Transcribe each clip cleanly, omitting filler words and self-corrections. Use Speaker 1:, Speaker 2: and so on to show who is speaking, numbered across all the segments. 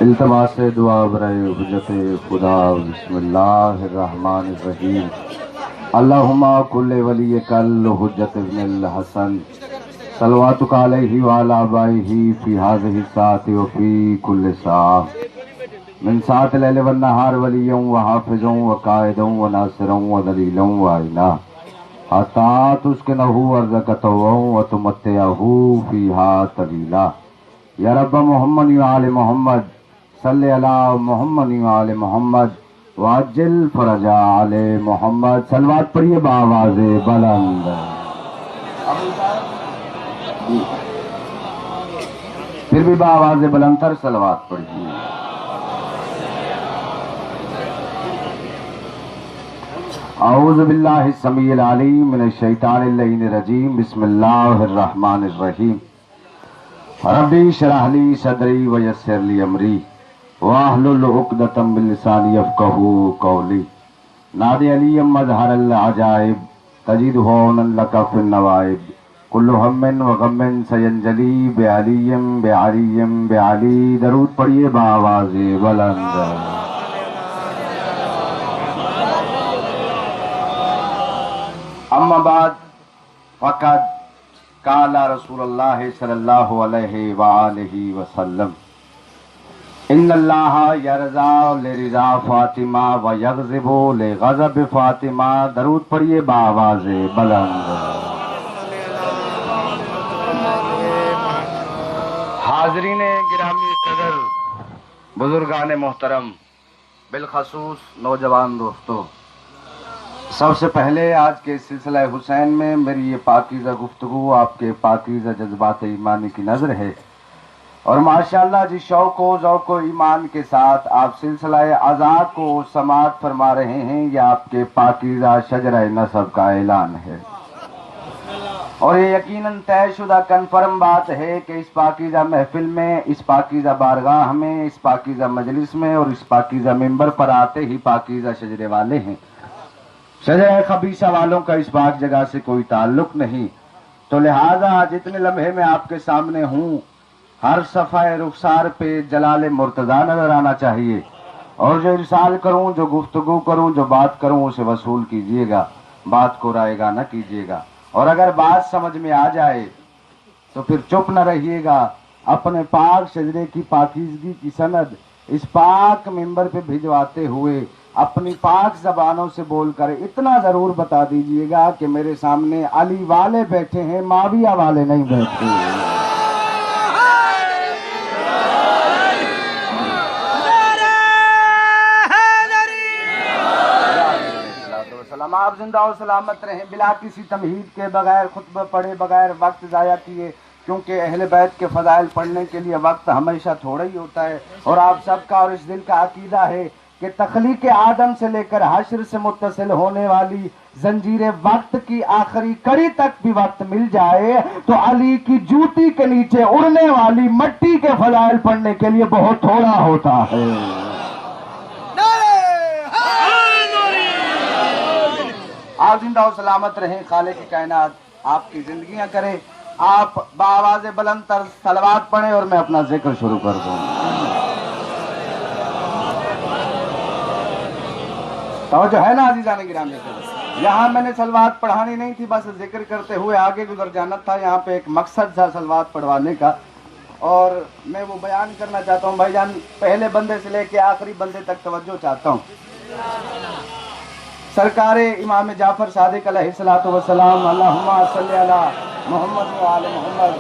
Speaker 1: التماس دعا برائے حجت خدا بسم اللہ الرحمن الرحیم اللہم کل ولی کل حجت ابن الحسن صلواتک علیہ وعلی آبائہ فی ہذہ الساعۃ وفی کل ساعہ من ساعۃ اللیل والنہار ولیًا وحافظا وقائدا وناصرا ودلیلا وعینا حتی تسکنہ ارضک طوعا وتمتعہ فیہا طویلا یا رب محمد وآل محمد صلی علی محمد وآل محمد واجل فرج آل محمد. صلوات پڑھیے بآواز بلند. پھر بھی بآواز بلند تر صلوات پڑھیے. اعوذ باللہ السمیع العلیم من الشیطان اللعین الرجیم. بسم اللہ الرحمن الرحیم. ربی اشرح لی صدری ویسر لی امری واحلل عقدۃ من لسانی یفقہوا قولی. نادی علی مظہر العجائب تجد عونا لک فی النوائب کل ہم وغم سینجلی بعلی بعلی بعلی. درود پڑھیے بآواز بلند. اما بعد فقد قال رسول اللہ صلی اللہ علیہ وآلہ وسلم ان اللہ یرضا لرضا فاطمہ ویغضب لغضب فاطمہ. درود پڑھیے بآواز بلند. حاضرین گرامی قدر، بزرگان محترم، بالخصوص نوجوان دوستو، سب سے پہلے آج کے سلسلہ حسین میں میری یہ پاکیزہ گفتگو آپ کے پاکیزہ جذبات ایمانی کی نظر ہے، اور ماشاءاللہ جس شوق و ذوق و ایمان کے ساتھ آپ سلسلہ آزاد کو سماعت فرما رہے ہیں، یہ آپ کے پاکیزہ شجرہ نسب کا اعلان ہے، اور یہ یقیناً طے شدہ کنفرم بات ہے کہ اس پاکیزہ محفل میں، اس پاکیزہ بارگاہ میں، اس پاکیزہ مجلس میں اور اس پاکیزہ منبر پر آتے ہی پاکیزہ شجرے والے ہیں. شجرہ خبیثہ والوں کا اس پاک جگہ سے کوئی تعلق نہیں. تو لہذا جتنے لمحے میں آپ کے سامنے ہوں، ہر صفحہ رخسار پہ جلال مرتضیٰ نظر آنا چاہیے، اور جو ارسال کروں، جو گفتگو کروں، جو بات کروں، اسے وصول کیجیے گا، بات کو رائے گا نہ کیجیے گا. اور اگر بات سمجھ میں آ جائے تو پھر چپ نہ رہیے گا. اپنے پاک شجرے کی پاکیزگی کی سند اس پاک منبر پہ بھجواتے ہوئے اپنی پاک زبانوں سے بول کر اتنا ضرور بتا دیجئے گا کہ میرے سامنے علی والے بیٹھے ہیں، معاویہ والے نہیں بیٹھے. آپ زندہ و سلامت رہیں بلا کسی تمہید کے، بغیر خطبہ پڑھے، بغیر وقت ضائع کیے، کیونکہ اہل بیت کے فضائل پڑھنے کے لیے وقت ہمیشہ تھوڑا ہی ہوتا ہے، اور آپ سب کا اور اس دل کا عقیدہ ہے کہ تخلیق آدم سے لے کر حشر سے متصل ہونے والی زنجیر وقت کی آخری کڑی تک بھی وقت مل جائے تو علی کی جوتی کے نیچے اڑنے والی مٹی کے فضائل پڑھنے کے لیے بہت تھوڑا ہوتا ہے. آپ زندہ و سلامت رہیں. خالق کائنات آپ کی زندگیاں کرے. آپ بآواز بلند تر صلوات پڑھیں اور میں اپنا ذکر شروع کر دوں. توجہ ہے نا عزیزان گرامی؟ یہاں میں نے صلوات پڑھانی نہیں تھی، بس ذکر کرتے ہوئے آگے گزر جانا تھا. یہاں پہ ایک مقصد تھا صلوات پڑھوانے کا، اور میں وہ بیان کرنا چاہتا ہوں. بھائی جان، پہلے بندے سے لے کے آخری بندے تک توجہ چاہتا ہوں. سرکار امام جعفر صادق علیہ الصلوۃ والسلام اللہم صلی علی محمد و آل محمد.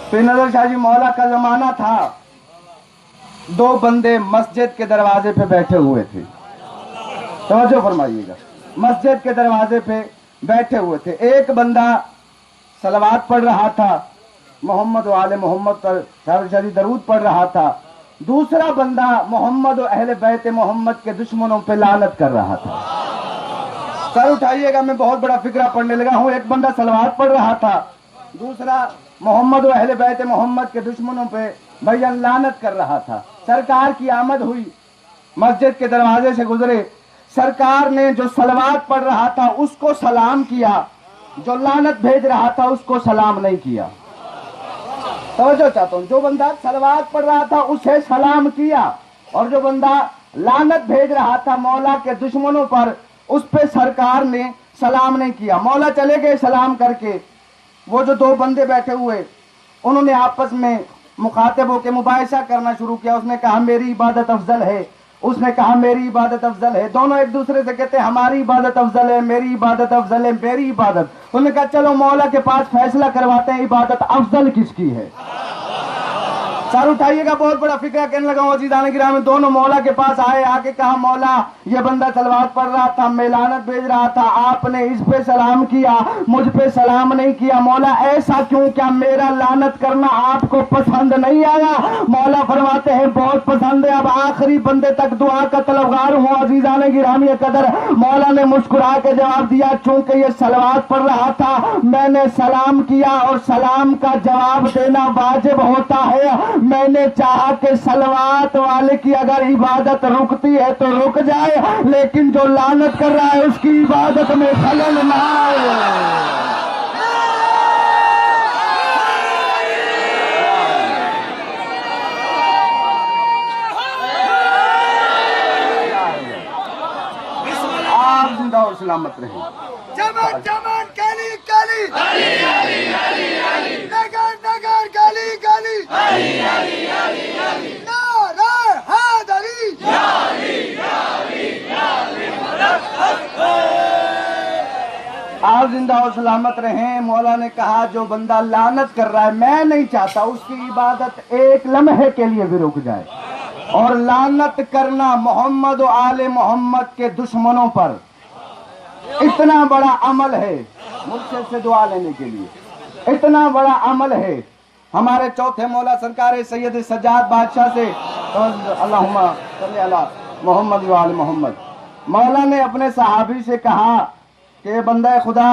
Speaker 1: پھر نظر شاہ جی مولا کا زمانہ تھا، دو بندے مسجد کے دروازے پہ بیٹھے ہوئے تھے. توجہ فرمائیے گا، مسجد کے دروازے پہ بیٹھے ہوئے تھے. ایک بندہ صلوات پڑھ رہا تھا، محمد و آل محمد پر درود پڑھ رہا تھا. دوسرا بندہ محمد و اہل بیت محمد کے دشمنوں پہ لعنت کر رہا تھا. سر اٹھائیے گا، میں بہت بڑا فکرہ پڑھنے لگا ہوں. ایک بندہ صلوات پڑھ رہا تھا، دوسرا محمد و اہل بیت محمد کے دشمنوں پہ بھیا لعنت کر رہا تھا. سرکار کی آمد ہوئی، مسجد کے دروازے سے گزرے. سرکار نے جو صلوات پڑھ رہا تھا اس کو سلام کیا، جو لعنت بھیج رہا تھا اس کو سلام نہیں کیا. توجہ چاہتا ہوں، جو بندہ صلوات پڑھ رہا تھا اسے سلام کیا، اور جو بندہ لعنت بھیج رہا تھا مولا کے دشمنوں پر اس پہ سرکار نے سلام نہیں کیا۔ مولا چلے گئے سلام کر کے۔ وہ جو دو بندے بیٹھے ہوئے انہوں نے آپس میں مخاطب ہو کے مباحثہ کرنا شروع کیا۔ اس نے کہا میری عبادت افضل ہے، اس نے کہا میری عبادت افضل ہے۔ دونوں ایک دوسرے سے کہتے ہیں ہماری عبادت افضل ہے، میری عبادت افضل ہے، میری عبادت۔ انہوں نے کہا چلو مولا کے پاس فیصلہ کرواتے ہیں عبادت افضل کس کی ہے۔ سر اٹھائیے گا، بہت بڑا فکرہ کہنے لگا ہوں عزیزان گرامی۔ دونوں مولا کے پاس آئے، آ کے کہا مولا یہ بندہ صلوات پڑھ رہا تھا، میں لعنت بھیج رہا تھا، آپ نے اس پہ سلام کیا، مجھ پہ سلام نہیں کیا، مولا ایسا کیوں؟ کیا میرا لعنت کرنا آپ کو پسند نہیں آیا؟ مولا فرماتے ہیں بہت پسند ہے، اب آخری بندے تک دعا کا طلبگار ہوں عزیزان گرامی قدر۔ مولا نے مسکرا کے جواب دیا چونکہ یہ صلوات پڑھ رہا تھا میں نے سلام کیا، اور سلام کا جواب دینا واجب ہوتا ہے۔ میں نے چاہا کہ صلوات والے کی اگر عبادت رکتی ہے تو رک جائے، لیکن جو لعنت کر رہا ہے اس کی عبادت میں خلل نہ آئے۔ آپ زندہ اور سلامت رہیں۔
Speaker 2: جمن جمن کالی کالی نگر نگر گلی گلی نعرہ حیدری
Speaker 1: آپ زندہ اور سلامت رہیں۔ مولا نے کہا جو بندہ لعنت کر رہا ہے میں نہیں چاہتا اس کی عبادت ایک لمحے کے لیے بھی رک جائے، اور لعنت کرنا محمد و آل محمد کے دشمنوں پر اتنا بڑا عمل ہے، مجھ سے دعا لینے کے لیے اتنا بڑا عمل ہے۔ ہمارے چوتھے مولا سرکار سید سجاد بادشاہ سے اللہم صلی علی محمد و آل محمد، مولا نے اپنے صحابی سے کہا کہ بندہ خدا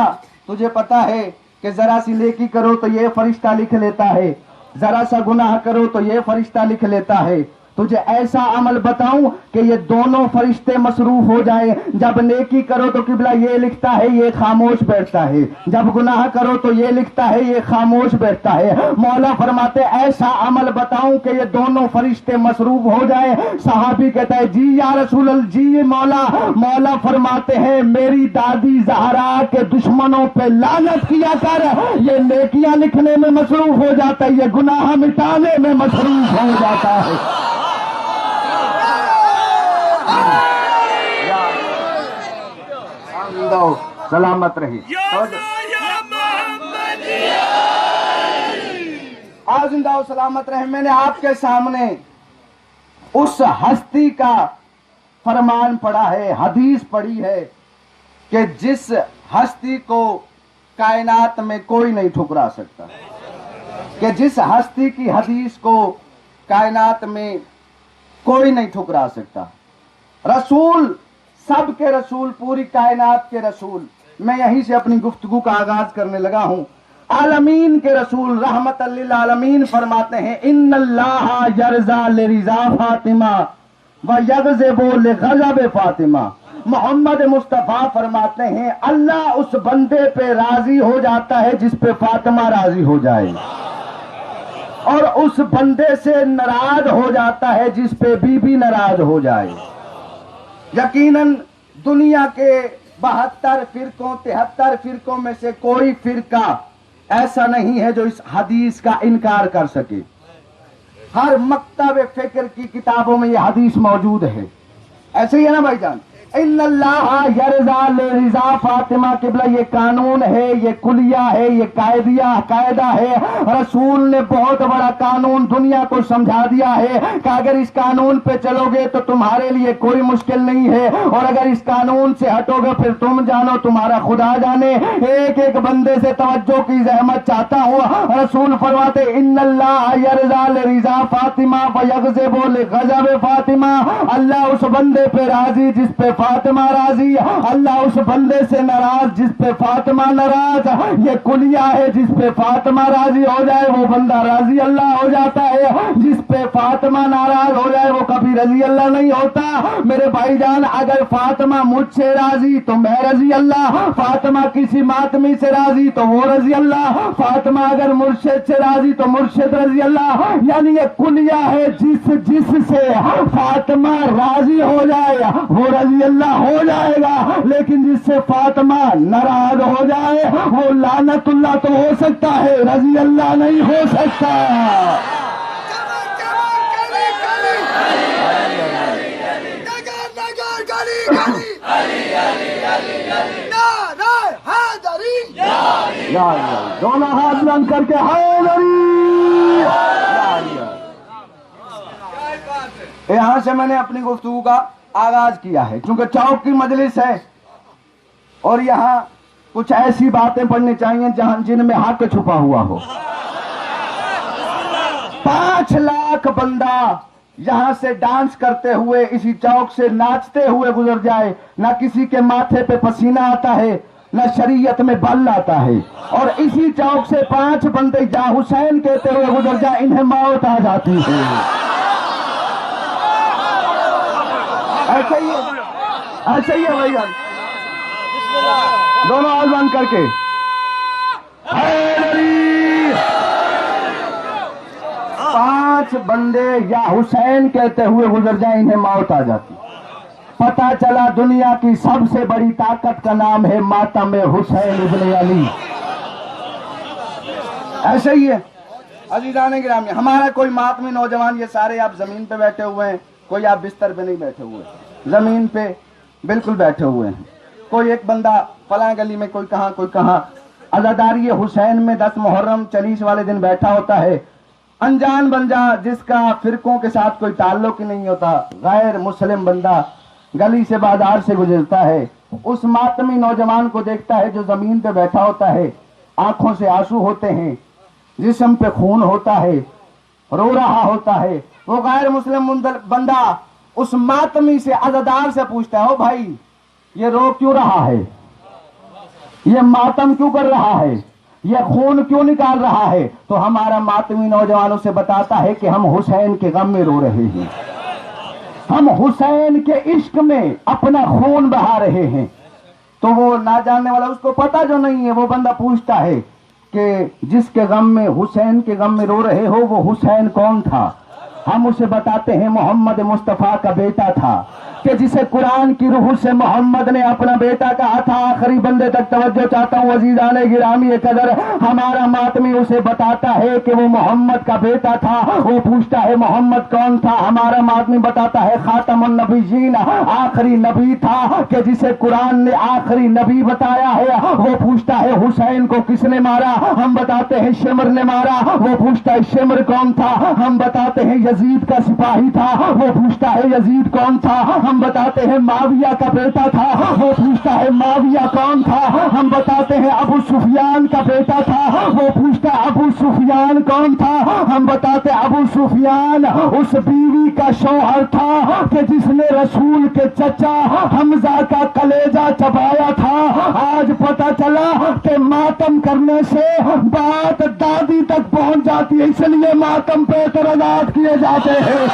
Speaker 1: تجھے پتا ہے کہ ذرا سی نیکی کرو تو یہ فرشتہ لکھ لیتا ہے، ذرا سا گناہ کرو تو یہ فرشتہ لکھ لیتا ہے، تجھے ایسا عمل بتاؤں کہ یہ دونوں فرشتے مصروف ہو جائیں، جب نیکی کرو تو قبلہ یہ لکھتا ہے یہ خاموش بیٹھتا ہے، جب گناہ کرو تو یہ لکھتا ہے یہ خاموش بیٹھتا ہے۔ مولا فرماتے ایسا عمل بتاؤں کہ یہ دونوں فرشتے مصروف ہو جائیں۔ صحابی کہتا ہے جی یا رسول اللہ، جی مولا۔ مولا فرماتے ہیں میری دادی زہرا کے دشمنوں پہ لعنت کیا کر، یہ نیکیاں لکھنے میں مصروف ہو جاتا ہے، یہ گناہ مٹانے میں مصروف ہو جاتا ہے۔ سلامت رہی۔ آج زندہ و سلامت رہے۔ میں نے آپ کے سامنے اس ہستی کا فرمان پڑھا ہے، حدیث پڑھی ہے کہ جس ہستی کو کائنات میں کوئی نہیں ٹھکرا سکتا، کہ جس ہستی کی حدیث کو کائنات میں کوئی نہیں ٹھکرا سکتا، رسول سب کے رسول، پوری کائنات کے رسول۔ میں یہیں سے اپنی گفتگو کا آغاز کرنے لگا ہوں۔ عالمین کے رسول رحمت للعالمین فرماتے ہیں ان اللہ یرضا لرضا فاطمہ و یغضب لغضب فاطمہ۔ محمد مصطفیٰ فرماتے ہیں اللہ اس بندے پہ راضی ہو جاتا ہے جس پہ فاطمہ راضی ہو جائے، اور اس بندے سے ناراض ہو جاتا ہے جس پہ بی بی ناراض ہو جائے۔ یقیناً دنیا کے 72 فرقوں 73 فرقوں میں سے کوئی فرقہ ایسا نہیں ہے جو اس حدیث کا انکار کر سکے۔ ہر مکتب فکر کی کتابوں میں یہ حدیث موجود ہے۔ ایسے ہی ہے نا بھائی جان؟ ان اللہ یرضا لرضا فاطمہ، قبلہ یہ قانون ہے، یہ کلیہ ہے، یہ قاعدہ ہے۔ رسول نے بہت بڑا قانون دنیا کو سمجھا دیا ہے کہ اگر اس قانون پہ چلو گے تو تمہارے لیے کوئی مشکل نہیں ہے، اور اگر اس قانون سے ہٹو گے پھر تم جانو تمہارا خدا جانے۔ ایک ایک بندے سے توجہ کی زحمت چاہتا ہوں۔ رسول فرماتے ان اللہ یرضا لرضا فاطمہ و یغضب لغضب فاطمہ، اللہ اس بندے پہ راضی جس پہ فاطمہ راضی، اللہ اس بندے سے ناراض جس پہ فاطمہ ناراض۔ یہ کلیہ ہے، جس پہ فاطمہ راضی ہو جائے وہ بندہ رضی اللہ ہو جاتا ہے، جس پہ فاطمہ ناراض ہو جائے وہ کبھی رضی اللہ نہیں ہوتا۔ میرے بھائی جان، اگر فاطمہ مجھ سے راضی تو میں رضی اللہ، فاطمہ کسی ماتمی سے راضی تو وہ رضی اللہ، فاطمہ اگر مرشد سے راضی تو مرشد رضی اللہ۔ یعنی یہ کلیہ ہے، جس سے فاطمہ راضی ہو جائے وہ رضی اللہ ہو جائے گا، لیکن جس سے فاطمہ ناراض ہو جائے وہ لعنت اللہ تو ہو سکتا ہے، رضی اللہ نہیں ہو سکتا۔ دونوں ہاتھ بلند کر کے حیدری۔ یہاں سے میں نے اپنی گفتگو کا آغاز کیا ہے، کیونکہ چوک کی مجلس ہے اور یہاں کچھ ایسی باتیں پڑھنی چاہیے جن میں حق چھپا ہوا ہو۔ 5 لاکھ بندہ یہاں سے ڈانس کرتے ہوئے اسی چوک سے ناچتے ہوئے گزر جائے، نہ کسی کے ماتھے پہ پسینہ آتا ہے، نہ شریعت میں بل آتا ہے، اور اسی چوک سے 5 بندے یا حسین کہتے ہوئے گزر جائے، انہیں موت آ جاتی ہے۔ ایسا ہی ہے بھائی جان، دونوں آواز بند کر کے حیدری۔ 5 بندے یا حسین کہتے ہوئے گزر جائیں، انہیں موت آ جاتی۔ پتہ چلا دنیا کی سب سے بڑی طاقت کا نام ہے ماتم حسین ابن علی۔ ایسے ہی ہے عزیزان گرامی، ہمارا کوئی ماتمی نوجوان، یہ سارے آپ زمین پہ بیٹھے ہوئے ہیں، کوئی آپ بستر پہ نہیں بیٹھے ہوئے، زمین پہ بالکل بیٹھے ہوئے ہیں۔ کوئی ایک بندہ فلاں گلی میں، کوئی کہاں کوئی کہاں، عزاداری حسین میں 10 محرم 40 والے دن بیٹھا ہوتا ہے، انجان بنجا جس کا فرقوں کے ساتھ کوئی تعلق ہی نہیں ہوتا، غیر مسلم بندہ گلی سے بازار سے گزرتا ہے، اس ماتمی نوجوان کو دیکھتا ہے جو زمین پہ بیٹھا ہوتا ہے، آنکھوں سے آنسو ہوتے ہیں، جسم پہ خون ہوتا ہے، رو رہا ہوتا ہے۔ وہ غیر مسلم بندہ اس ماتمی سے، عزادار سے پوچھتا ہے، او بھائی یہ رو کیوں رہا ہے، یہ ماتم کیوں کر رہا ہے، یہ خون کیوں نکال رہا ہے؟ تو ہمارا ماتمی نوجوانوں سے بتاتا ہے کہ ہم حسین کے غم میں رو رہے ہیں، ہم حسین کے عشق میں اپنا خون بہا رہے ہیں۔ تو وہ نہ جاننے والا، اس کو پتہ جو نہیں ہے، وہ بندہ پوچھتا ہے کہ جس کے غم میں، حسین کے غم میں رو رہے ہو، وہ حسین کون تھا؟ ہم اسے بتاتے ہیں محمد مصطفیٰ کا بیٹا تھا، کہ جسے قرآن کی روح سے محمد نے اپنا بیٹا کہا تھا۔ آخری بندے تک توجہ چاہتا ہوں عزیزان گرامی قدر، ہمارا ماتمی اسے بتاتا ہے کہ وہ محمد کا بیٹا تھا۔ وہ پوچھتا ہے محمد کون تھا؟ ہمارا ماتمی بتاتا ہے خاتم النبیین، آخری نبی تھا، کہ جسے قرآن نے آخری نبی بتایا ہے۔ وہ پوچھتا ہے حسین کو کس نے مارا؟ ہم بتاتے ہیں شمر نے مارا۔ وہ پوچھتا ہے شمر کون تھا؟ ہم بتاتے ہیں یزید کا سپاہی تھا۔ وہ پوچھتا ہے یزید کون تھا؟ ہم بتاتے ہیں معاویہ کا بیٹا تھا۔ وہ پوچھتا ہے معاویہ کون تھا؟ ہم بتاتے ہیں ابو سفیان کا بیٹا تھا۔ وہ پوچھتا ہے ابو سفیان کون تھا؟ ہم بتاتے ہیں ابو سفیان اس بیوی کا شوہر تھا کہ جس نے رسول کے چچا حمزہ کا کلیجہ چبایا تھا۔ آج پتہ چلا کہ ماتم کرنے سے بات دادی تک پہنچ جاتی ہے، اس لیے ماتم پہ اعتراضات کیے جاتے ہیں۔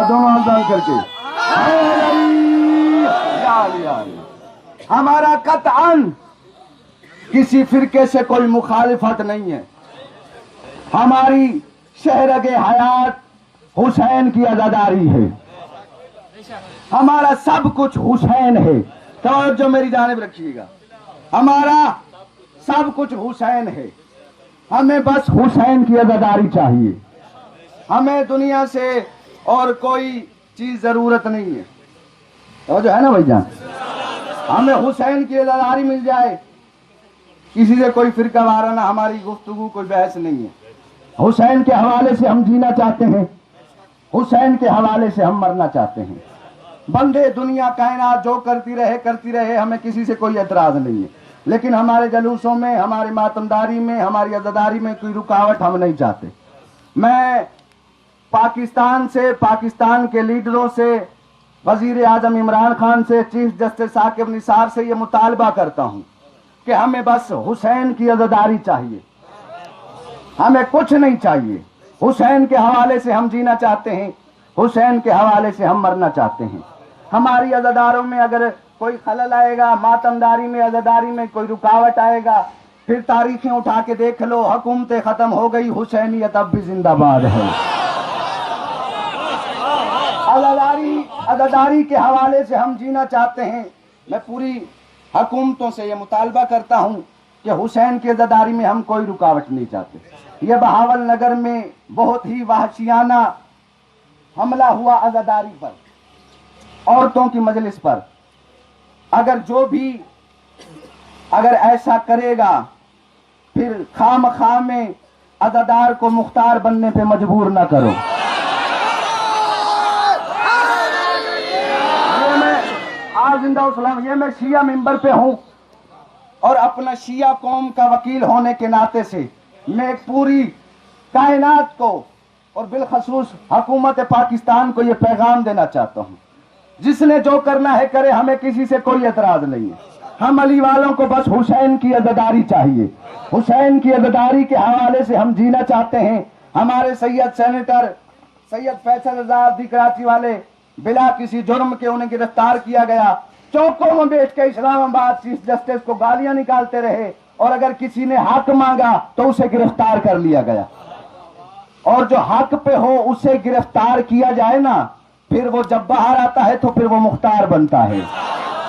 Speaker 1: دونوں کر کے ہمارا قطعاً کسی فرقے سے کوئی مخالفت نہیں ہے۔ ہماری شہرگ حیات حسین کی عزاداری ہے، ہمارا سب کچھ حسین ہے۔ توجہ میری جانب رکھیے گا، ہمارا سب کچھ حسین ہے، ہمیں بس حسین کی عزاداری چاہیے، ہمیں دنیا سے اور کوئی چیز ضرورت نہیں ہے۔ توجہ ہے نا بھائی جان، ہمیں حسین کی عزاداری مل جائے، کسی سے کوئی فرقہ وارانہ ہماری گفتگو کوئی بحث نہیں ہے۔ حسین کے حوالے سے ہم جینا چاہتے ہیں، حسین کے حوالے سے ہم مرنا چاہتے ہیں۔ بندے دنیا کائنات جو کرتی رہے ہمیں کسی سے کوئی اعتراض نہیں ہے، لیکن ہمارے جلوسوں میں، ہماری ماتمداری میں، ہماری عزاداری میں کوئی رکاوٹ ہم نہیں چاہتے۔ میں پاکستان سے، پاکستان کے لیڈروں سے، وزیر اعظم عمران خان سے، چیف جسٹس ثاقب نثار سے یہ مطالبہ کرتا ہوں کہ ہمیں بس حسین کی عزاداری چاہیے، ہمیں کچھ نہیں چاہیے۔ حسین کے حوالے سے ہم جینا چاہتے ہیں، حسین کے حوالے سے ہم مرنا چاہتے ہیں۔ ہماری عزاداروں میں اگر کوئی خلل آئے گا، ماتمداری میں، عزاداری میں کوئی رکاوٹ آئے گا، پھر تاریخیں اٹھا کے دیکھ لو، حکومتیں ختم ہو گئی، حسینیت اب بھی زندہ باد ہے۔ عزاداری کے حوالے سے ہم جینا چاہتے ہیں۔ میں پوری حکومتوں سے یہ مطالبہ کرتا ہوں کہ حسین کی عزاداری میں ہم کوئی رکاوٹ نہیں چاہتے۔ یہ بہاول نگر میں بہت ہی وحشیانہ حملہ ہوا عزاداری پر، عورتوں کی مجلس پر۔ اگر ایسا کرے گا پھر خام خواہ میں عزادار کو مختار بننے پہ مجبور نہ کرو۔ یہ میں شیعہ ممبر پہ ہوں اور اپنا شیعہ قوم کا وکیل ہونے کے ناطے سے میں پوری کائنات کو اور بالخصوص حکومت پاکستان کو یہ پیغام دینا چاہتا ہوں، جس نے جو کرنا ہے کرے، ہمیں کسی سے کوئی اعتراض نہیں ہے۔ ہم علی والوں کو بس حسین کی عزاداری چاہیے، حسین کی عزاداری کے حوالے سے ہم جینا چاہتے ہیں۔ ہمارے سینیٹر سید فیصل رضا دی کراچی والے بلا کسی جرم کے انہیں گرفتار کیا گیا، چوکوں میں بیٹھ کے اسلام آباد چیف جسٹس کو گالیاں نکالتے رہے، اور اگر کسی نے حق مانگا تو اسے گرفتار کر لیا گیا۔ اور جو حق پہ ہو اسے گرفتار کیا جائے نا، پھر وہ جب باہر آتا ہے تو پھر وہ مختار بنتا ہے۔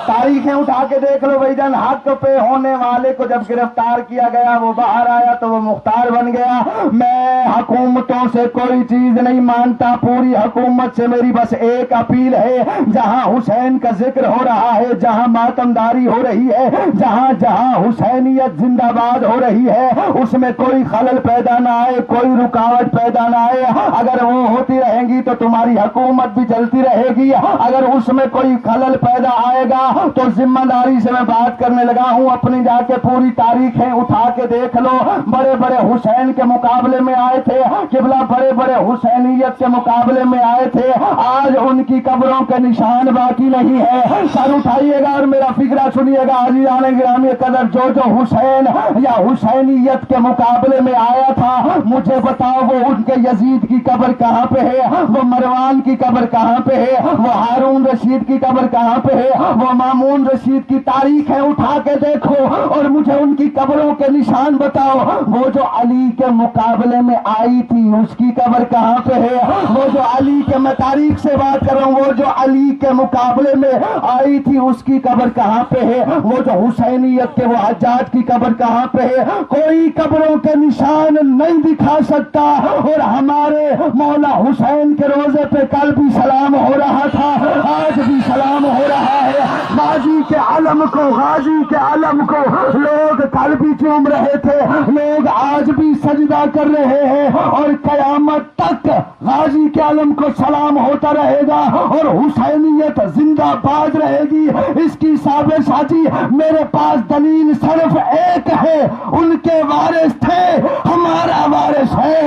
Speaker 1: تاریخیں اٹھا کے دیکھ لو بھائی جان، حق پہ ہونے والے کو جب گرفتار کیا گیا، وہ باہر آیا تو وہ مختار بن گیا۔ میں حکومتوں سے کوئی چیز نہیں مانتا، پوری حکومت سے میری بس ایک اپیل ہے، جہاں حسین کا ذکر ہو رہا ہے، جہاں ماتمداری ہو رہی ہے، جہاں جہاں حسینیت زندہ باد ہو رہی ہے، اس میں کوئی خلل پیدا نہ آئے، کوئی رکاوٹ پیدا نہ آئے۔ اگر وہ ہوتی رہیں گی تو تمہاری حکومت بھی چلتی رہے گی، اگر اس میں کوئی خلل پیدا آئے گا تو ذمہ داری سے میں بات کرنے لگا ہوں، اپنی جا کے پوری تاریخیں اٹھا کے دیکھ لو، بڑے بڑے حسین کے مقابلے میں آئے تھے، قبلہ بڑے بڑے حسینیت کے مقابلے میں آئے تھے، آج ان کی قبروں کے نشان باقی نہیں ہے۔ سر اٹھائیے گا اور میرا فکرہ سنیے گا، عزیزان گرامی قدر، جو حسین یا حسینیت کے مقابلے میں آیا تھا، مجھے بتاؤ وہ ان کے یزید کی قبر کہاں پہ ہے، وہ مروان کی قبر کہاں پہ ہے، وہ ہارون رشید کی قبر کہاں پہ ہے، وہ مامون رشید کی تاریخیں اٹھا کے دیکھو اور مجھے ان کی قبروں کے نشان بتاؤ۔ وہ جو علی کے مقابلے میں آئی تھی اس کی قبر کہاں پہ ہے، وہ جو علی کے، میں تاریخ سے بات کر رہا ہوں، وہ جو علی کے مقابلے میں آئی تھی اس کی قبر کہاں پہ ہے، وہ جو حسینیت کے وہ حجاج کی قبر کہاں پہ ہے، کوئی قبروں کے نشان نہیں دکھا سکتا۔ اور ہمارے مولا حسین کے روزے پہ کل بھی سلام ہو رہا تھا، آج بھی سلام ہو رہا ہے۔ غازی کے علم کو، غازی کے علم کو لوگ کل بھی چوم رہے تھے، لوگ آج بھی سجدہ کر رہے ہیں، اور قیامت تک غازی کے علم کو سلام ہوتا رہے گا اور حسینیت زندہ باد رہے گی۔ اس کی ثابت سازی میرے پاس دلیل صرف ایک ہے، ان کے وارث تھے، ہمارا وارث ہے۔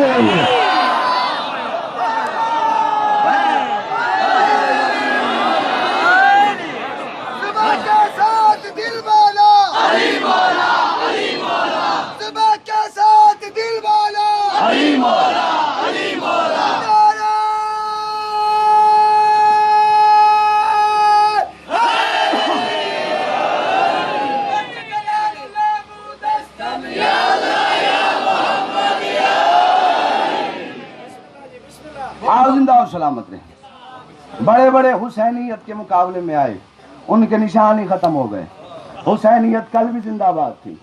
Speaker 1: زندہ اور سلامت رہے۔ بڑے بڑے حسینیت کے مقابلے میں آئے، ان کے نشان ہی ختم ہو گئے۔ حسینیت کل بھی زندہ باد تھی،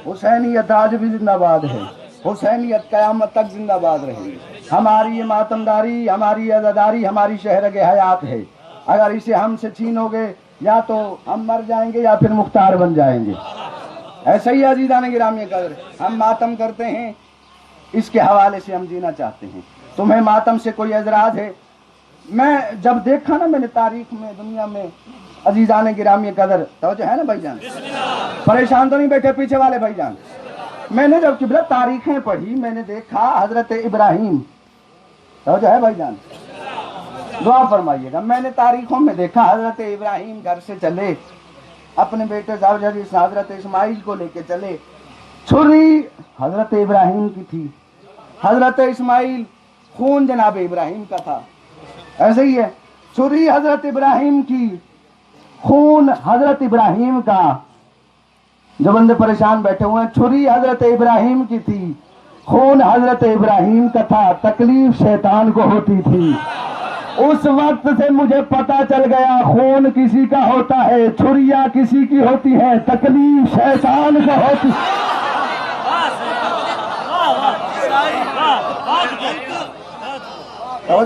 Speaker 1: حسینیت آج بھی زندہ باد ہے، حسینیت قیامت تک زندہ باد رہے گی۔ ہماری یہ ماتمداری، ہماری عزاداری، ہماری شہرگ حیات ہے۔ اگر اسے ہم سے چھینو گے یا تو ہم مر جائیں گے یا پھر مختار بن جائیں گے۔ ایسا ہی عزیزان گرامی قدر، ہم ماتم کرتے ہیں، اس کے حوالے سے ہم جینا چاہتے ہیں۔ تمہیں ماتم سے کوئی اعتراض ہے؟ میں جب دیکھا نا میں نے تاریخ میں دنیا میں عزیزان گرامی قدر توجہ ہے نا بھائی جان, پریشان تو نہیں بیٹھے پیچھے والے بھائی جان. میں نے جب قبلہ تاریخیں پڑھی میں نے دیکھا حضرت ابراہیم, توجہ ہے بھائی جان, دعا فرمائیے گا. میں نے تاریخوں میں دیکھا حضرت ابراہیم گھر سے چلے, اپنے بیٹے زوجہ حضرت اسماعیل کو لے کے چلے. چھری حضرت ابراہیم کی تھی, حضرت اسماعیل خون جناب ابراہیم کا تھا. ایسے ہی ہے, چھری حضرت ابراہیم کی, خون حضرت ابراہیم کا. جو بندے پریشان بیٹھے ہوئے ہیں, چھری حضرت ابراہیم کی تھی, خون حضرت ابراہیم کا تھا, تکلیف شیطان کو ہوتی تھی. اس وقت سے مجھے پتا چل گیا خون کسی کا ہوتا ہے, چھریاں کسی کی ہوتی ہے, تکلیف شیطان کو ہوتی.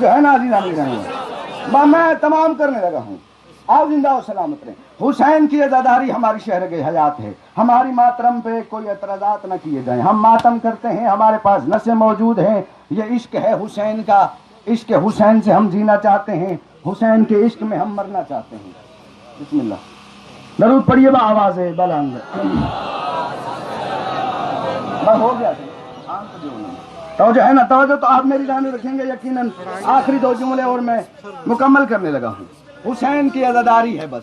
Speaker 1: جو ہے نا عزیزان, میں تمام کرنے لگا ہوں. آپ زندہ و سلامت رہیں. حسین کی عزاداری ہماری شہر حیات ہے. ہماری ماتم پہ کوئی اعتراضات نہ کیے جائیں. ہم ماتم کرتے ہیں, ہمارے پاس نسیں موجود ہیں. یہ عشق ہے حسین کا, عشق حسین سے ہم جینا چاہتے ہیں, حسین کے عشق میں ہم مرنا چاہتے ہیں. بسم اللہ, درود پڑھیے با آواز ہے بلند. بس ہو گیا توجہ ہے نا, توجہ تو آپ میری جانب رکھیں گے یقیناً. آخری 2 جملے اور میں مکمل کرنے لگا ہوں. حسین کی عزاداری ہے, بس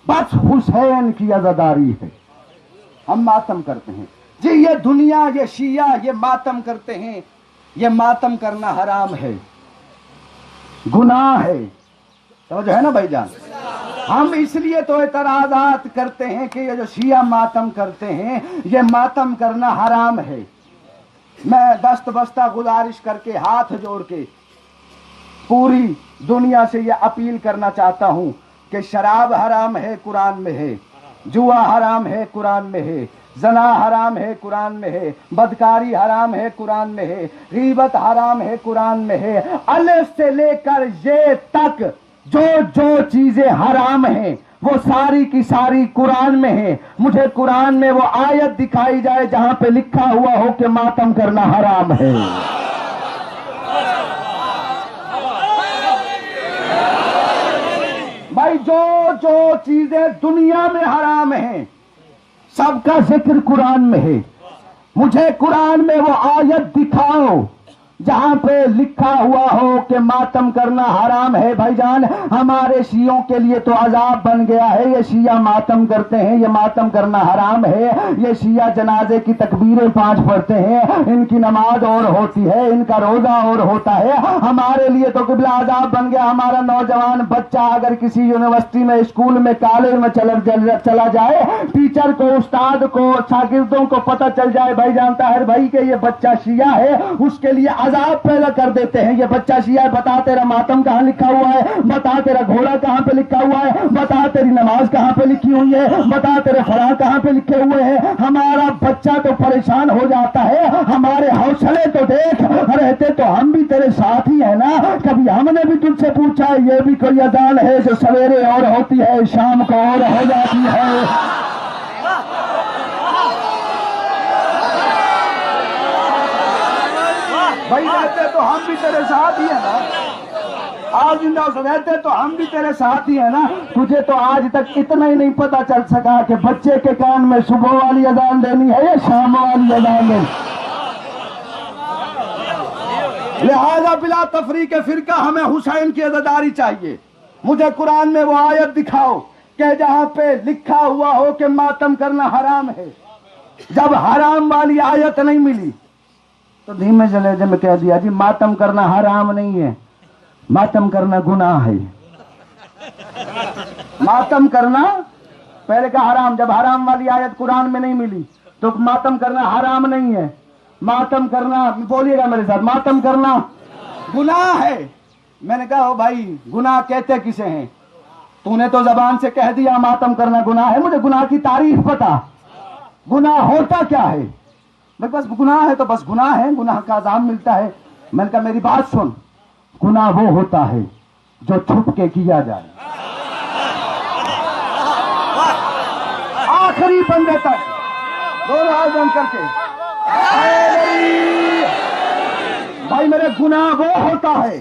Speaker 1: بس حسین کی عزاداری ہے. ہم ماتم کرتے ہیں جی. یہ دنیا, یہ شیعہ, یہ ماتم کرتے ہیں. یہ ماتم کرنا حرام ہے, گناہ ہے. توجہ ہے نا بھائی جان. ہم اس لیے تو اعتراضات کرتے ہیں کہ یہ جو شیعہ ماتم کرتے ہیں یہ ماتم کرنا حرام ہے. میں دست بستہ گزارش کر کے, ہاتھ جوڑ کے پوری دنیا سے یہ اپیل کرنا چاہتا ہوں کہ شراب حرام ہے, قرآن میں ہے. جوا حرام ہے, قرآن میں ہے. زنا حرام ہے, قرآن میں ہے. بدکاری حرام ہے, قرآن میں ہے. غیبت حرام ہے, قرآن میں ہے. الف سے لے کر یہ تک جو چیزیں حرام ہیں وہ ساری کی ساری قرآن میں ہے. مجھے قرآن میں وہ آیت دکھائی جائے جہاں پہ لکھا ہوا ہو کہ ماتم کرنا حرام ہے. بھائی جو چیزیں دنیا میں حرام ہیں سب کا ذکر قرآن میں ہے. مجھے قرآن میں وہ آیت دکھاؤ جہاں پہ لکھا ہوا ہو کہ ماتم کرنا حرام ہے. بھائی جان, ہمارے شیعوں کے لیے تو عذاب بن گیا ہے. یہ شیعہ ماتم کرتے ہیں, یہ ماتم کرنا حرام ہے. یہ شیعہ جنازے کی تکبیریں 5 پڑھتے ہیں, ان کی نماز اور ہوتی ہے, ان کا روزہ اور ہوتا ہے. ہمارے لیے تو قبلہ عذاب بن گیا. ہمارا نوجوان بچہ اگر کسی یونیورسٹی میں, اسکول میں, کالج میں چلا جائے, ٹیچر کو, استاد کو, شاگردوں کو پتہ چل جائے بھائی جان طاہر بھائی کہ یہ بچہ شیعہ ہے, اس کے لیے عذاب پیدا کر دیتے ہیں. یہ بچہ شیعہ ہے, بتا تیرا ماتم کہاں لکھا ہوا ہے, بتا تیرا گھوڑا کہاں پہ لکھا ہوا ہے, بتا تیری نماز کہاں پہ لکھی ہوئی ہے, بتا تیرے فلاں کہاں پہ لکھے ہوئے ہیں. ہمارا بچہ تو پریشان ہو جاتا ہے. ہمارے حوصلے تو دیکھ, رہتے تو ہم بھی تیرے ساتھ ہی ہیں نا. کبھی ہم نے بھی تجھ سے پوچھا یہ بھی کوئی اذان ہے جو سویرے اور ہوتی ہے, شام کو اور ہو جاتی ہے. بھائی رہتے تو ہم بھی تیرے ساتھ ہی ہیں نا. آج زندہ رہتے تو ہم بھی تیرے ساتھ ہی ہیں نا. تجھے تو آج تک اتنا ہی نہیں پتا چل سکا کہ بچے کے کان میں صبح والی اذان دینی ہے یا شام والی اذان دینی. لہذا بلا تفریق فرقہ ہمیں حسین کی عزاداری چاہیے. مجھے قرآن میں وہ آیت دکھاؤ کہ جہاں پہ لکھا ہوا ہو کہ ماتم کرنا حرام ہے. جب حرام والی آیت نہیں ملی تو دھیمے جلے میں کہہ دیا جی ماتم کرنا حرام نہیں ہے, ماتم کرنا گناہ ہے. ماتم کرنا پہلے کا حرام, جب حرام والی آیت قرآن میں نہیں ملی تو ماتم کرنا حرام نہیں ہے. ماتم کرنا, بولیے گا میرے ساتھ, ماتم کرنا گناہ ہے. میں نے کہا بھائی گناہ کہتے کسے ہیں؟ تو نے تو زبان سے کہہ دیا ماتم کرنا گناہ ہے. مجھے گناہ کی تعریف پتا, گناہ ہوتا کیا ہے. بس گناہ ہے تو بس گناہ ہے, گناہ کا عذاب ملتا ہے. میں نے کہا میری بات سن, گناہ وہ ہوتا ہے جو چھپ کے کیا جائے. آخری بندے تک دونوں ہاتھ بند کر کے بھائی میرے گناہ وہ ہوتا ہے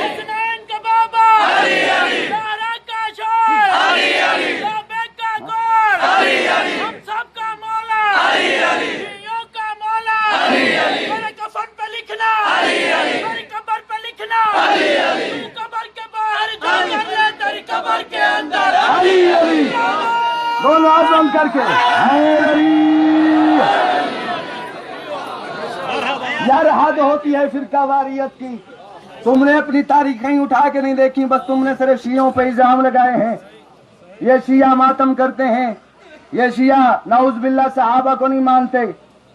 Speaker 3: حسنین کا بابا، زہرا کا شور، کعبے کا گوڑ، ہم سب کا مولا، شیعوں کا مولا، میرے کفن پہ لکھنا، میری قبر پہ لکھنا، تو قبر کے باہر جو کر لے تیری قبر کے اندر
Speaker 1: علی علی دونوں ہاتھ بند کر کے یار حد ہوتی ہے فرقہ واریت کی۔ تم نے اپنی تاریخیں اٹھا کے نہیں دیکھی، بس تم نے صرف شیعوں پہ الزام لگائے ہیں۔ یہ شیعہ ماتم کرتے ہیں، یہ شیعہ نعوذ باللہ صحابہ کو نہیں مانتے۔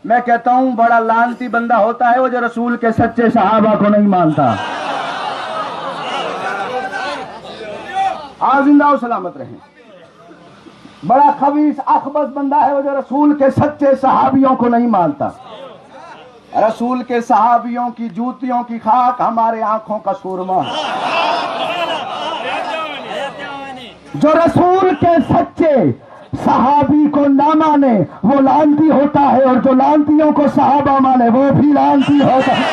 Speaker 1: میں کہتا ہوں بڑا لعنتی بندہ ہوتا ہے وہ جو رسول کے سچے صحابہ کو نہیں مانتا۔ آپ زندہ و سلامت رہیں۔ بڑا خبیث اخبث بندہ ہے وہ جو رسول کے سچے صحابیوں کو نہیں مانتا۔ رسول کے صحابیوں کی جوتیوں کی خاک ہمارے آنکھوں کا سورما ہے۔ جو رسول کے سچے صحابی کو نہ مانے وہ لعنتی ہوتا ہے، اور جو لعنتیوں کو صحابہ مانے وہ بھی لعنتی ہوتا ہے۔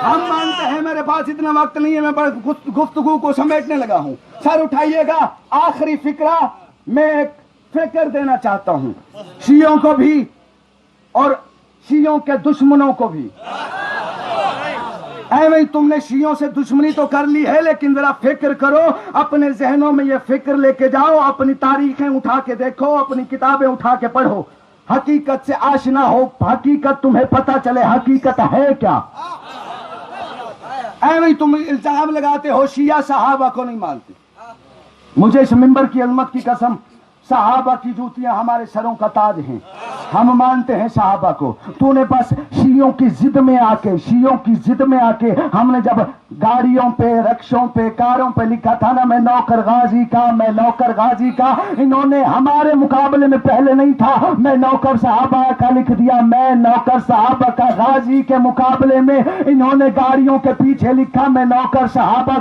Speaker 1: ہم مانتے ہیں، میرے پاس اتنا وقت نہیں ہے، میں گفتگو کو سمیٹنے لگا ہوں۔ سر اٹھائیے گا۔ آخری فکرہ میں ایک فکر دینا چاہتا ہوں شیعوں کو بھی اور شیعوں کے دشمنوں کو بھی۔ اے بھائی، تم نے شیعوں سے دشمنی تو کر لی ہے، لیکن ذرا فکر کرو، اپنے ذہنوں میں یہ فکر لے کے جاؤ، اپنی تاریخیں اٹھا کے دیکھو، اپنی کتابیں اٹھا کے پڑھو، حقیقت سے آشنا ہو، حقیقت تمہیں پتہ چلے حقیقت ہے کیا۔ اے بھائی، تم الزام لگاتے ہو شیعہ صحابہ کو نہیں مانتے۔ مجھے اس منبر کی عظمت کی قسم، صحابہ کی جوتیاں ہمارے سروں کا تاج ہیں، ہم مانتے ہیں صحابہ کو۔ تو نے بس شیعوں کی ضد میں آ کے ہم نے جب گاڑیوں پہ، رکشوں پہ، کاروں پہ لکھا تھا نا میں نوکر غازی کا، انہوں نے ہمارے مقابلے میں پہلے نہیں تھا، میں نوکر صحابہ کا لکھ دیا، میں نوکر صحابہ کا۔ غازی کے مقابلے میں انہوں نے گاڑیوں کے پیچھے لکھا میں نوکر صحابہ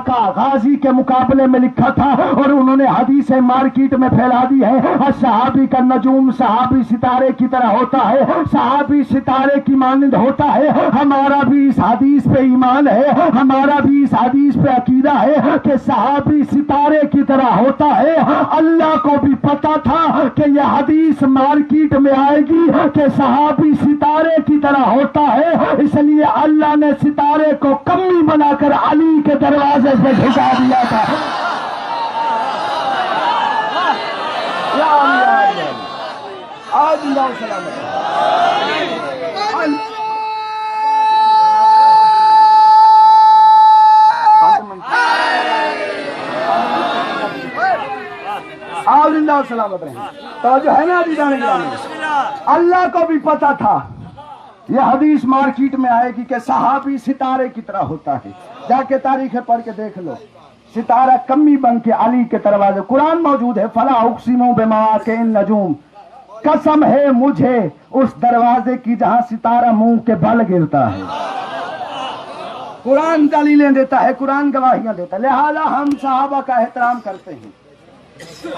Speaker 1: کا، غازی کے مقابلے میں لکھا تھا، اور انہوں نے حدیثیں مارکیٹ میں پھیلا دی ہے۔ صحابی کا نجوم صحابی ستارے کی طرح ہوتا ہے، صحابی ستارے کی مانند ہوتا ہے۔ ہمارا بھی اس حدیث پہ ایمان ہے، ہمارا بھی اس حدیث پہ عقیدہ ہے کہ صحابی ستارے کی طرح ہوتا ہے۔ اللہ کو بھی پتا تھا کہ یہ حدیث مارکیٹ میں آئے گی کہ صحابی ستارے کی طرح ہوتا ہے، اس لیے اللہ نے ستارے کو کمی بنا کر علی کے دروازے سے جھکا دیا تھا۔ آج اللہ سلامت آپ زندہ اور سلامت رہیں۔ توجہ ہے نا عزیزان گرامی؟ اللہ کو بھی پتا تھا یہ حدیث مارکیٹ میں آئے گی کہ صحابی ستارے کی طرح ہوتا ہے۔ جا کے تاریخیں پڑھ کے دیکھ لو، ستارہ کمی بن کے علی کے دروازے، قرآن موجود ہے، فلا اقسم بمواقع النجوم، قسم ہے مجھے اس دروازے کی جہاں ستارہ منہ کے بل گرتا ہے۔ قرآن دلیلیں دیتا ہے، قرآن گواہیاں دیتا ہے، لہذا ہم صحابہ کا احترام کرتے ہیں،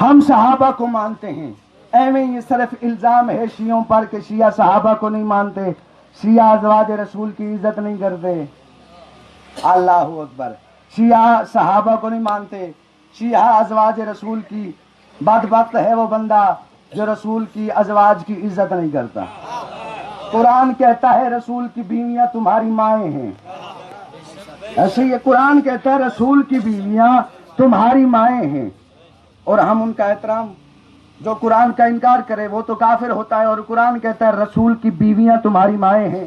Speaker 1: ہم صحابہ کو مانتے ہیں۔ ایویں یہ صرف الزام ہے شیعوں پر کہ شیعہ صحابہ کو نہیں مانتے، شیعہ ازواج رسول کی عزت نہیں کرتے۔ اللہ اکبر، شیعہ صحابہ کو نہیں مانتے، شیعہ ازواج رسول کی، بدبخت ہے وہ بندہ جو رسول کی ازواج کی عزت نہیں کرتا۔ قرآن کہتا ہے رسول کی بیویاں تمہاری مائیں ہیں، ایسے یہ قرآن کہتا ہے رسول کی بیویاں تمہاری مائیں ہیں، اور ہم ان کا احترام، جو قرآن کا انکار کرے وہ تو کافر ہوتا ہے، اور قرآن کہتا ہے رسول کی بیویاں تمہاری مائیں ہیں۔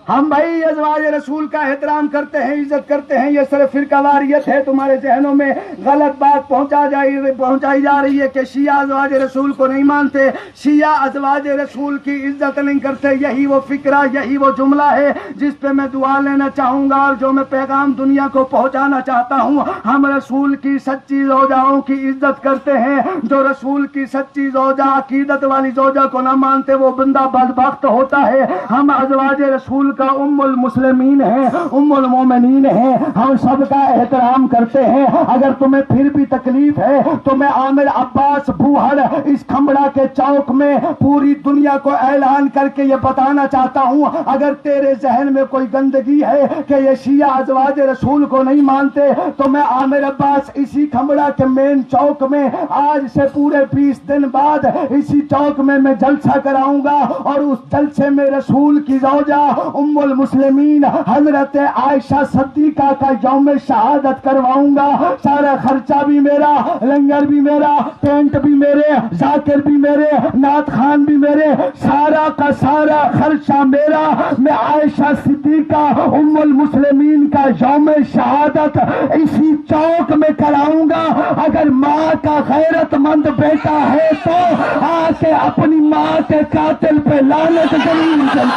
Speaker 1: ہم بھائی ازواج رسول کا احترام کرتے ہیں، عزت کرتے ہیں، یہ صرف فرقہ واریت ہے، تمہارے ذہنوں میں غلط بات پہنچائی جا رہی ہے کہ شیعہ ازواج رسول کو نہیں مانتے، شیعہ ازواج رسول کی عزت نہیں کرتے، یہی وہ فکرہ، یہی وہ جملہ ہے جس پہ میں دعا لینا چاہوں گا اور جو میں پیغام دنیا کو پہنچانا چاہتا ہوں۔ ہم رسول کی سچی زوجاؤں کی عزت کرتے ہیں، جو رسول کی سچی زوجہ، عقیدت والی زوجہ کو نہ مانتے وہ بندہ بدبخت ہوتا ہے۔ ہم ازواج رسول کا ام المسلمین ہے، ام المومنین ہے، ہم سب کا احترام کرتے ہیں۔ اگر تمہیں پھر بھی تکلیف ہے تو میں عامر عباس بوہر اس کھمبڑا کے چوک میں پوری دنیا کو اعلان کر کے یہ بتانا چاہتا ہوں، اگر تیرے ذہن میں کوئی گندگی ہے کہ یہ شیعہ ازواج رسول کو نہیں مانتے تو میں عامر عباس اسی کھمبڑا کے مین چوک میں آج سے پورے 20 دن بعد اسی چوک میں جلسہ کراؤں گا، اور اس جلسے میں رسول کی زوجہ ام المسلمین حضرت عائشہ صدیقہ کا یوم شہادت کرواؤں گا۔ سارا خرچہ بھی میرا، لنگر بھی میرا، ٹینٹ بھی میرے، ذاکر بھی میرے، نعت خان بھی میرے، سارا کا سارا خرچہ میرا۔ میں عائشہ صدیقہ ام المسلمین کا یوم شہادت اسی چوک میں کراؤں گا۔ اگر ماں کا غیرت مند بیٹا ہے تو آ کے اپنی ماں کے قاتل پہ لعنت ضرور کرے۔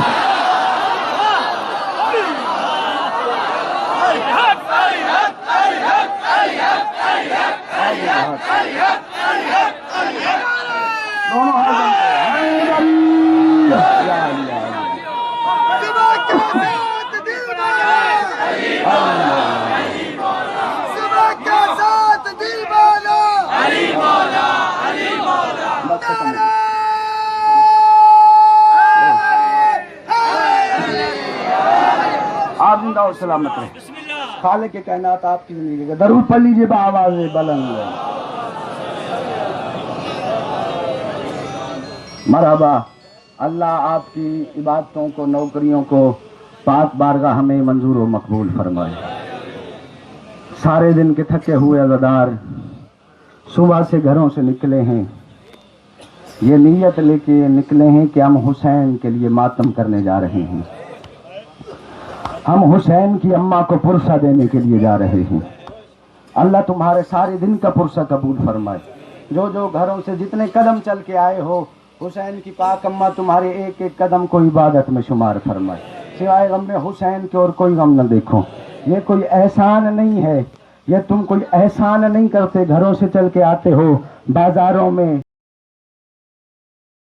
Speaker 2: صبح کے ساتھ دل والا
Speaker 1: آپ زندہ اور سلامت رہے۔ خالق کے کائنات آپ کی زندگی کا درود پڑھ لیجیے بآواز بلند۔ مرحبا۔ اللہ آپ کی عبادتوں کو، نوکریوں کو پاک بارگاہ ہمیں منظور و مقبول فرمائے۔ سارے دن کے تھکے ہوئے عزادار صبح سے گھروں سے نکلے ہیں، یہ نیت لے کے نکلے ہیں کہ ہم حسین کے لیے ماتم کرنے جا رہے ہیں، ہم حسین کی اماں کو پرسہ دینے کے لیے جا رہے ہیں۔ اللہ تمہارے سارے دن کا پرسہ قبول فرمائے۔ جو جو گھروں سے جتنے قدم چل کے آئے ہو، حسین کی پاک اماں تمہارے ایک ایک قدم کو عبادت میں شمار فرمائے۔ سوائے غم حسین کے اور کوئی غم نہ دیکھو۔ یہ کوئی احسان نہیں ہے، یہ تم کوئی احسان نہیں کرتے، گھروں سے چل کے آتے ہو، بازاروں میں